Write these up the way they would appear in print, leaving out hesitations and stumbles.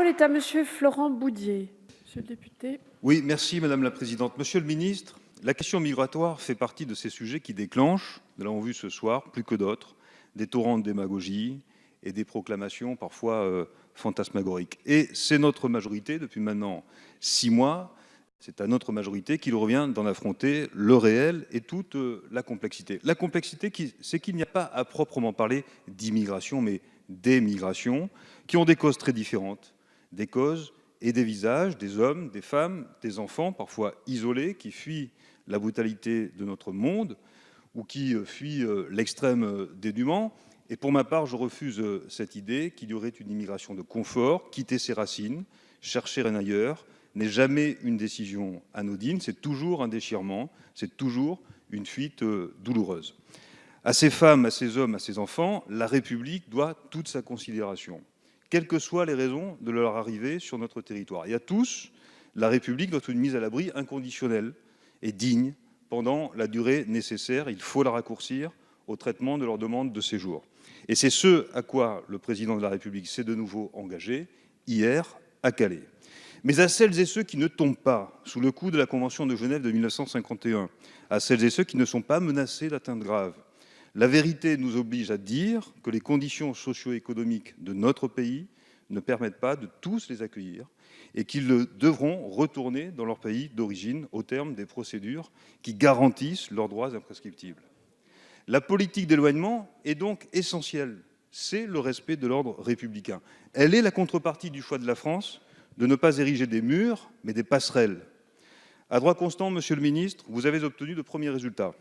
est à monsieur Florent Boudier. Monsieur le député. Oui, merci Madame la Présidente. Monsieur le Ministre, la question migratoire fait partie de ces sujets qui déclenchent, nous l'avons vu ce soir, plus que d'autres, des torrents de démagogie et des proclamations parfois fantasmagoriques. Et c'est notre majorité, depuis maintenant 6 mois, c'est à notre majorité qu'il revient d'en affronter le réel et toute la complexité. La complexité, c'est qu'il n'y a pas à proprement parler d'immigration, mais d'émigration, qui ont des causes très différentes, des causes et des visages, des hommes, des femmes, des enfants, parfois isolés, qui fuient la brutalité de notre monde ou qui fuient l'extrême dénuement. Et pour ma part, je refuse cette idée qu'il y aurait une immigration de confort, quitter ses racines, chercher rien ailleurs, n'est jamais une décision anodine, c'est toujours un déchirement, c'est toujours une fuite douloureuse. À ces femmes, à ces hommes, à ces enfants, la République doit toute sa considération, quelles que soient les raisons de leur arrivée sur notre territoire. Et à tous, la République doit une mise à l'abri inconditionnelle et digne pendant la durée nécessaire. Il faut la raccourcir au traitement de leur demande de séjour. Et c'est ce à quoi le président de la République s'est de nouveau engagé hier à Calais. Mais à celles et ceux qui ne tombent pas sous le coup de la Convention de Genève de 1951, à celles et ceux qui ne sont pas menacés d'atteinte grave, la vérité nous oblige à dire que les conditions socio-économiques de notre pays ne permettent pas de tous les accueillir et qu'ils devront retourner dans leur pays d'origine au terme des procédures qui garantissent leurs droits imprescriptibles. La politique d'éloignement est donc essentielle. C'est le respect de l'ordre républicain. Elle est la contrepartie du choix de la France de ne pas ériger des murs, mais des passerelles. À droit constant, Monsieur le Ministre, vous avez obtenu de premiers résultats.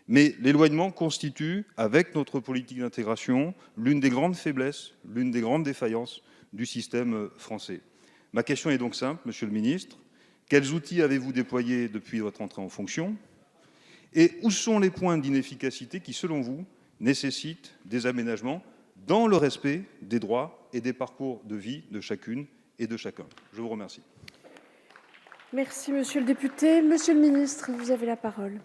Mais l'éloignement constitue, avec notre politique d'intégration, l'une des grandes faiblesses, l'une des grandes défaillances du système français. Ma question est donc simple, Monsieur le Ministre. Quels outils avez-vous déployés depuis votre entrée en fonction? Et où sont les points d'inefficacité qui, selon vous, nécessitent des aménagements dans le respect des droits et des parcours de vie de chacune et de chacun? Je vous remercie. Merci, monsieur le député. Monsieur le ministre, vous avez la parole.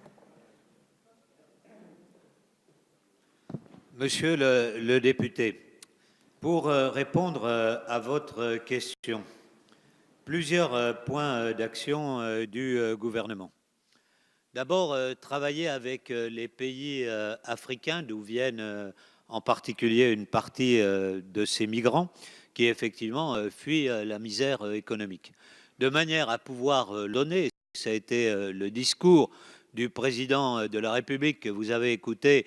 Monsieur le député, pour répondre à votre question, plusieurs points d'action du gouvernement. D'abord, travailler avec les pays africains, d'où viennent en particulier une partie de ces migrants qui effectivement fuient la misère économique, de manière à pouvoir donner, ça a été le discours du président de la République que vous avez écouté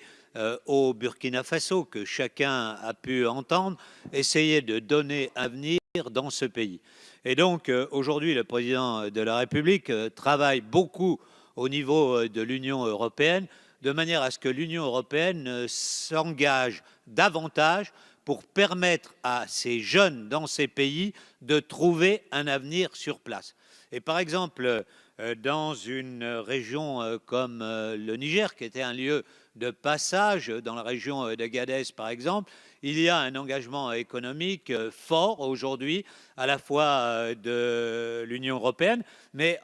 au Burkina Faso, que chacun a pu entendre, essayer de donner un avenir dans ce pays. Et donc aujourd'hui, le président de la République travaille beaucoup au niveau de l'Union européenne, de manière à ce que l'Union européenne s'engage davantage pour permettre à ces jeunes dans ces pays de trouver un avenir sur place. Et par exemple, dans une région comme le Niger, qui était un lieu de passage, dans la région d'Agadez par exemple, il y a un engagement économique fort aujourd'hui, à la fois de l'Union européenne, mais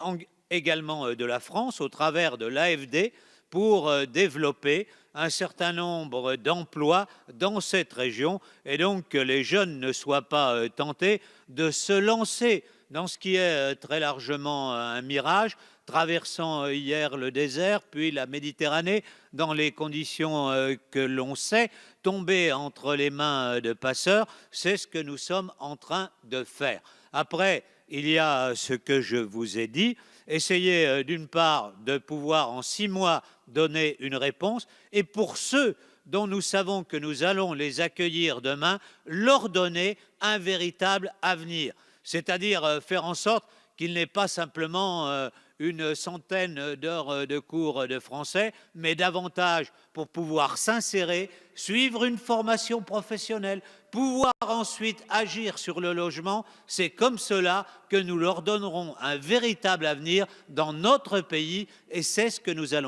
également de la France, au travers de l'AFD, pour développer un certain nombre d'emplois dans cette région, et donc que les jeunes ne soient pas tentés de se lancer dans ce qui est très largement un mirage, traversant hier le désert, puis la Méditerranée, dans les conditions que l'on sait, tomber entre les mains de passeurs, c'est ce que nous sommes en train de faire. Après, il y a ce que je vous ai dit, essayer d'une part de pouvoir en 6 mois donner une réponse, et pour ceux dont nous savons que nous allons les accueillir demain, leur donner un véritable avenir. C'est-à-dire faire en sorte qu'il n'ait pas simplement une centaine d'heures de cours de français, mais davantage pour pouvoir s'insérer, suivre une formation professionnelle, pouvoir ensuite agir sur le logement. C'est comme cela que nous leur donnerons un véritable avenir dans notre pays, et c'est ce que nous allons